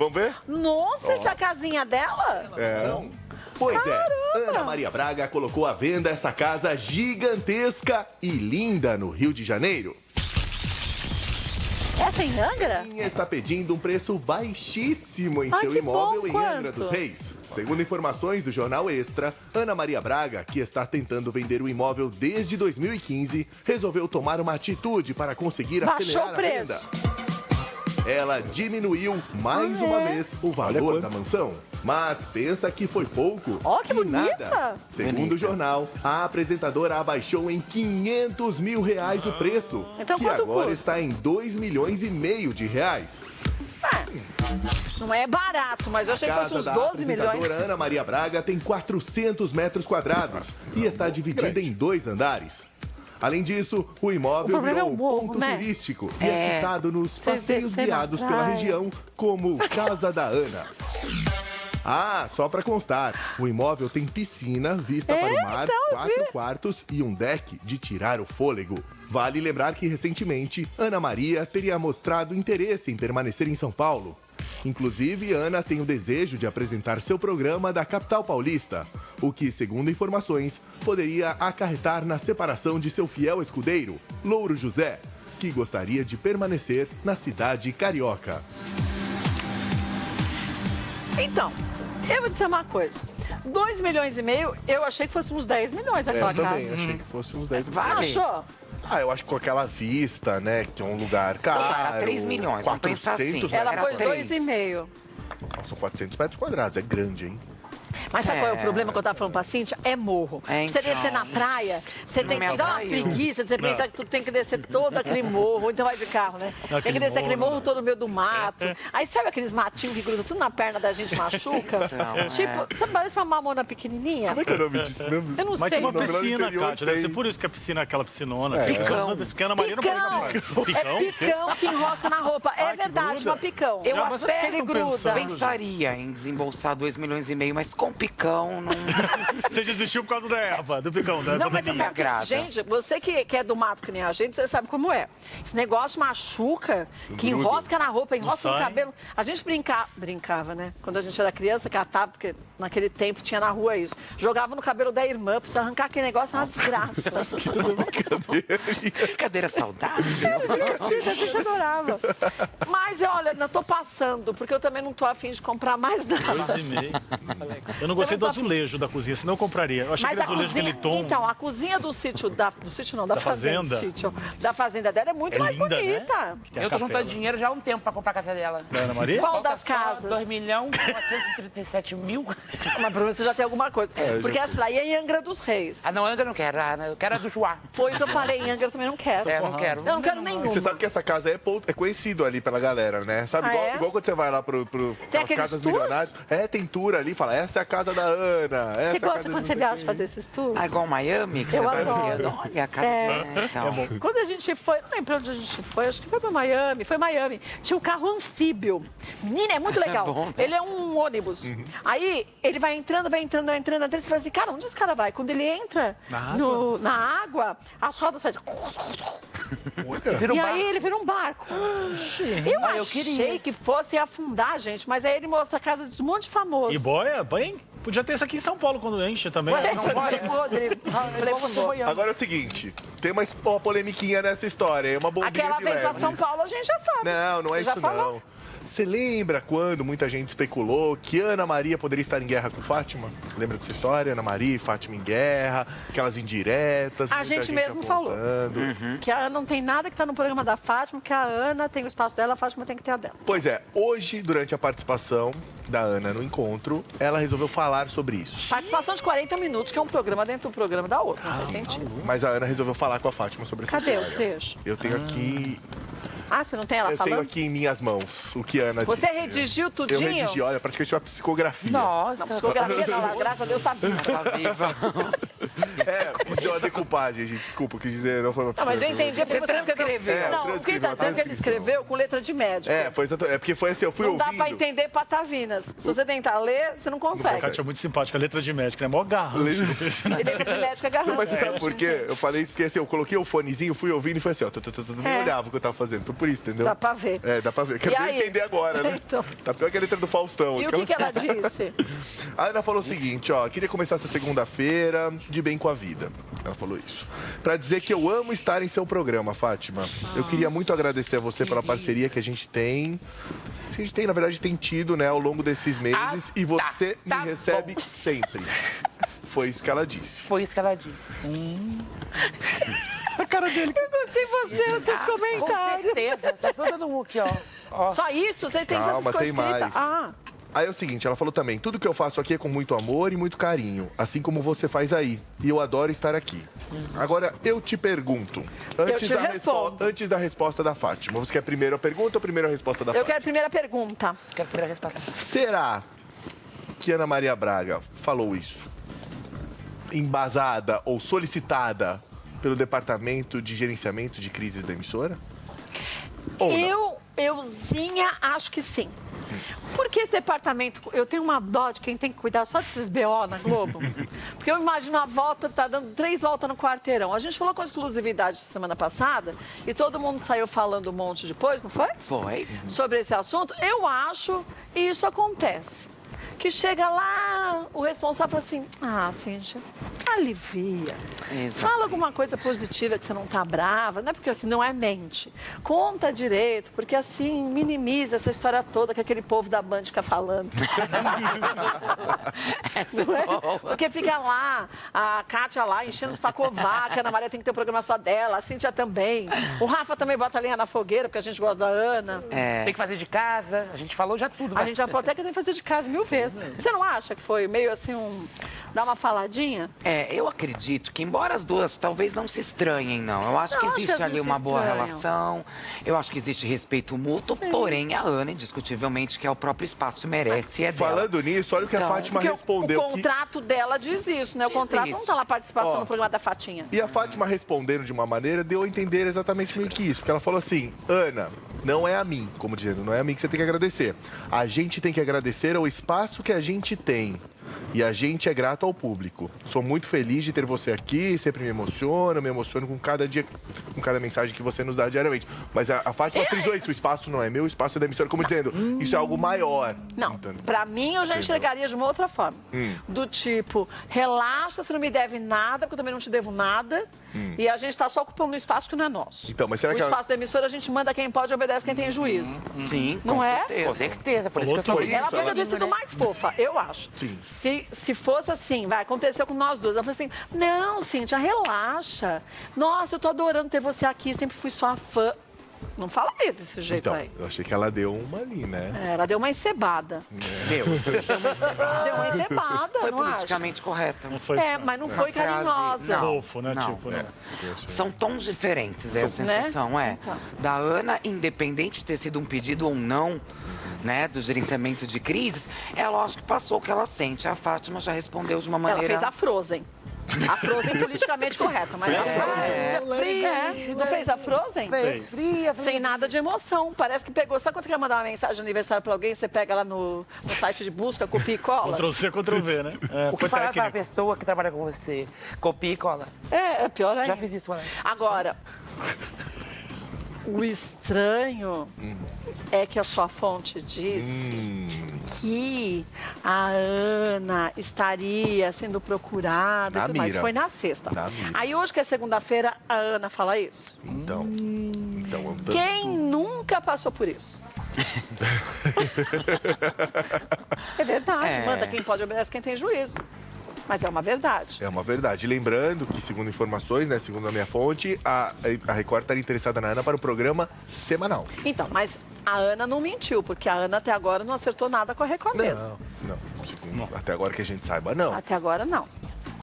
Vamos ver? Nossa, essa é a casinha dela? Pois é, Ana Maria Braga colocou à venda essa casa gigantesca e linda no Rio de Janeiro. Essa em Angra? Quem está pedindo um preço baixíssimo em seu que imóvel bom, em quanto? Angra dos Reis. Segundo informações do Jornal Extra, Ana Maria Braga, que está tentando vender o imóvel desde 2015, resolveu tomar uma atitude para conseguir Baixou acelerar o preço. a venda. Ela diminuiu mais uma vez o valor da mansão. Mas pensa que foi pouco? Ó, que bonita! Nada. Segundo o jornal, a apresentadora abaixou em R$500 mil o preço, Então, que quanto agora custa? está em R$2,5 milhões. Não é barato, mas eu achei que fosse Casa uns da 12 milhões. apresentadora Ana Maria Braga tem 400 metros quadrados e está dividida em 2 andares. Além disso, o imóvel O problema virou é o um morro, ponto né? turístico e é citado nos Você passeios descer na guiados pela praia. região como Casa da Ana. Ah, só para constar, o imóvel tem piscina, vista para o mar, então, eu 4 vi. quartos e um deck de tirar o fôlego. Vale lembrar que recentemente, Ana Maria teria mostrado interesse em permanecer em São Paulo. Inclusive, Ana tem o desejo de apresentar seu programa da capital paulista, o que, segundo informações, poderia acarretar na separação de seu fiel escudeiro, Louro José, que gostaria de permanecer na cidade carioca. Então, eu vou dizer uma coisa. 2,5 milhões, eu achei que fosse uns 10 milhões aquela Eu também casa. achei que fosse uns 10 Achou? Ah, eu acho que com aquela vista, né, que é um lugar caro. Era 3 milhões, vamos pensar assim. Ela Era pôs 3. 2,5. São 400 metros quadrados, é grande, hein? Mas sabe qual é o problema que eu tava falando pra Cíntia? É morro. É, Você então. descer na praia, você tem me que dar uma atraiu. preguiça, você pensa que tu tem que descer todo aquele morro, ou então vai de carro, né? Tem que descer aquele morro todo no meio do mato. Aí sabe aqueles matinhos que grudam tudo na perna da gente, machuca? Não, Tipo, sabe, parece uma mamona pequenininha? Como é que é o nome disso mesmo? Eu não Mas sei. tem uma no piscina, interior Kátia. Deve tem. ser por isso que a piscina é aquela piscinona. Picão. Porque a Ana Maria não pode ir na praia. Picão. É picão que enrosca na roupa. É Ai, que verdade, gruda. uma picão. Eu Mas até vocês ele estão gruda. pensando, pensaria em desembolsar 2,5 milhões, mas com picão não. Você desistiu por causa da erva, do picão, da Não, mas você pandemia. sabe que, agrada. gente, você que é do mato que nem a gente, você sabe como é. Esse negócio machuca, que enrosca na roupa, enrosca no sai. cabelo. A gente brincava, né? Quando a gente era criança, catava, porque naquele tempo tinha na rua isso. Jogava no cabelo da irmã, pra você arrancar aquele negócio, é uma desgraça. Brincadeira saudável. Divertida, a gente adorava. Mas, olha, não tô passando, porque eu também não tô afim de comprar mais nada. 2,5. Eu não gostei do azulejo da cozinha, senão eu compraria. Eu achei Mas aquele a azulejo, cozinha, aquele tom. então, a cozinha do sítio, da Da fazenda. fazenda? Sítio, da fazenda dela é muito É mais linda, né? bonita. Que tem a Eu tô capela. juntando dinheiro já há um tempo pra comprar a casa dela. Da Ana Maria? Qual Falta das só casas? 2.437.000. Mas pelo menos você já tem alguma coisa. Porque essa lá é em Angra dos Reis. Ah, não, Angra eu não quero. Eu quero a do Joá. Foi o que eu falei, em Angra eu também não quero. É, não quero. Eu não quero nenhuma. Você sabe que essa casa é conhecido ali pela galera, né? Sabe, Ah, igual, é? igual quando você vai lá pro Tem aquelas aqueles casas tours? milionárias. Tem tour ali, fala, essa é a casa da Ana. Essa Você é a casa gosta de quando não você sei viaja quem. fazer esses tours? Ah, igual Miami, que Eu você vai adoro. olhando. Olha a casa. Então. Quando a gente foi, não lembro onde a gente foi, acho que foi pra Miami, foi Miami. Tinha um carro anfíbio. Menina, é muito legal. bom, né? Ele é um ônibus. Aí ele vai entrando, até você fala assim, cara, onde esse cara vai? Quando ele entra na água, as rodas fazem... Vira um E bar. aí ele vira um barco. Eu achei que fosse afundar, gente, mas aí ele mostra a casa de um monte de famoso. E boia, bem, podia ter isso aqui em São Paulo quando enche também. Ué, não foi vai. Rodrigo. Falei, Você boiando. Agora é o seguinte, tem uma polemiquinha nessa história, é uma bombinha aquela de vem pra leve. São Paulo, a gente já sabe. Não é Você já isso falou? não. Você lembra quando muita gente especulou que Ana Maria poderia estar em guerra com Fátima? Lembra dessa história? Ana Maria e Fátima em guerra, aquelas indiretas. A muita gente mesmo falou. apontando. Que a Ana não tem nada que tá no programa da Fátima, que a Ana tem o espaço dela, a Fátima tem que ter a dela. Pois é, hoje, durante a participação da Ana no encontro, ela resolveu falar sobre isso. Participação de 40 minutos, que é um programa dentro do programa da outra. Você tem Mas a Ana resolveu falar com a Fátima sobre essa Cadê o história. trecho? Eu tenho aqui. Ah, você não tem ela Eu tenho falando? aqui em minhas mãos o que a Ana Você disse. redigiu Eu tudinho? redigi, olha, praticamente uma psicografia. Não, psicografia não, graças a Deus tá viva. Tá viva. Deu uma decupagem, gente. Desculpa, quis dizer, não foi uma Não, mas eu entendi porque Você transcreveu. Não, o que ele tá dizendo é que ele escreveu com letra de médico. Foi exatamente. É porque foi assim, eu fui Não ouvindo. dá pra entender patavinas. Se você tentar ler, você não A consegue. Kátia é muito simpática, letra de médico, né? Mó garrante. E letra de médico é garrante. Mas você sabe por quê? Eu falei isso porque assim, eu coloquei o fonezinho, fui ouvindo e foi assim, ó. Nem olhava o que eu tava fazendo. Foi por isso, entendeu? Dá pra ver. Dá pra ver. Quero E nem aí? entender agora, né? Então. Tá pior que a letra do Faustão. E o que ela disse? A Ana falou o seguinte, ó, queria começar essa segunda-feira de bem com a vida. Ela falou isso. Pra dizer que eu amo estar em seu programa, Fátima. Eu queria muito agradecer a você pela parceria que a gente tem. A gente tem, na verdade, tem tido, né, ao longo desses meses. E você me recebe sempre. Foi isso que ela disse. Foi isso que ela disse. A cara dele. Eu gostei de você, os seus Com comentários. certeza. Só tô dando um aqui, ó. Só isso? Você tem Calma, tantas coisas tem mais. escritas? Ah, Aí é o seguinte, ela falou também, tudo que eu faço aqui é com muito amor e muito carinho, assim como você faz aí. E eu adoro estar aqui. Agora, eu te pergunto, antes da resposta da Fátima, você quer primeiro a pergunta ou primeiro a resposta da eu Fátima? quero a primeira pergunta. Quero tirar a resposta. Será que Ana Maria Braga falou isso embasada ou solicitada pelo Departamento de Gerenciamento de Crises da emissora? Ou não? Euzinha, acho que sim. Porque esse departamento, eu tenho uma dó de quem tem que cuidar só desses BO na Globo. Porque eu imagino a volta, tá dando 3 voltas no quarteirão. A gente falou com exclusividade semana passada e todo mundo saiu falando um monte depois, não foi? Foi. Sobre esse assunto. Eu acho, e isso acontece, que chega lá, o responsável fala assim, Cíntia, alivia. Exato. Fala alguma coisa positiva que você não tá brava, não é porque assim, não é mente. Conta direito, porque assim, minimiza essa história toda que aquele povo da Band fica falando. Não é? Porque fica lá, a Kátia lá, enchendo os pacovar, que a Ana Maria tem que ter um programa só dela, a Cíntia também. O Rafa também bota lenha na fogueira, porque a gente gosta da Ana. Tem que fazer de casa. A gente falou já tudo. A gente já falou até que tem que fazer de casa 1000 vezes. Você não acha que foi meio assim dar uma faladinha? Eu acredito que, embora as duas talvez não se estranhem, não. Eu acho que existe ali uma boa relação. Eu acho que existe respeito mútuo, porém a Ana, indiscutivelmente, que é o próprio espaço e merece, é dela. Falando nisso, olha o que a Fátima Porque respondeu. o contrato dela diz isso, né? O contrato não tá lá participação no programa da Fatinha. E a Fátima respondendo de uma maneira deu a entender exatamente meio que isso. Porque ela falou assim, Ana, não é a mim, como dizendo, não é a mim que você tem que agradecer. A gente tem que agradecer ao espaço que a gente tem. E a gente é grato ao público. Sou muito feliz de ter você aqui, sempre me emociono com cada dia, com cada mensagem que você nos dá diariamente. Mas a Fátima frisou isso, o espaço não é meu, o espaço é da emissora, como dizendo, isso é algo maior. Não, Entendeu? pra mim eu já enxergaria de uma outra forma. Do tipo, relaxa, você não me deve nada, porque eu também não te devo nada. E a gente tá só ocupando um espaço que não é nosso. Então, mas será o que espaço da emissora a gente manda quem pode e obedece quem tem juízo. Sim, Não com é? certeza. Com certeza. Por isso que eu tô Falou tudo. Ela podia ter sido mais fofa, eu acho. Sim. Se fosse assim, aconteceu com nós duas. Ela falou assim, não, Cíntia, relaxa. Nossa, eu tô adorando ter você aqui, sempre fui sua fã. Não falaria desse jeito Então, aí. eu achei que ela deu uma ali, né? Ela deu uma encebada. Deu. Deu uma encebada, Foi não acha? politicamente correta. Não foi Mas não foi frase, carinhosa. não. fofo, né? Não. Tipo, né? São tons diferentes, é a sensação, Então. Da Ana, independente de ter sido um pedido ou não, né, do gerenciamento de crises, ela acho que passou o que ela sente. A Fátima já respondeu de uma Ela maneira... fez a Frozen. A Frozen politicamente correta, mas a Frozen não fez a Frozen? Fez fria. Sem nada de emoção. Parece que pegou. Sabe quando você quer mandar uma mensagem de aniversário pra alguém? Você pega lá no site de busca, copia e cola? Ctrl-C, Ctrl-V, né? O que falar para a pessoa que trabalha com você? Copia e cola. É pior ainda. Já fiz isso, Ana. Agora, o estranho é que a sua fonte disse que a Ana estaria sendo procurada e Na tudo mais. mira. Foi na sexta. Na mira. Aí hoje, que é segunda-feira, a Ana fala isso. Então andando. Quem nunca passou por isso? É verdade. Manda quem pode, obedece quem tem juízo. Mas é uma verdade. É uma verdade. Lembrando que, segundo informações, né, segundo a minha fonte, a Record estaria interessada na Ana para o programa semanal. Então, mas a Ana não mentiu, porque a Ana até agora não acertou nada com a Record mesmo. Não. Segundo, até agora que a gente saiba, não. Até agora não.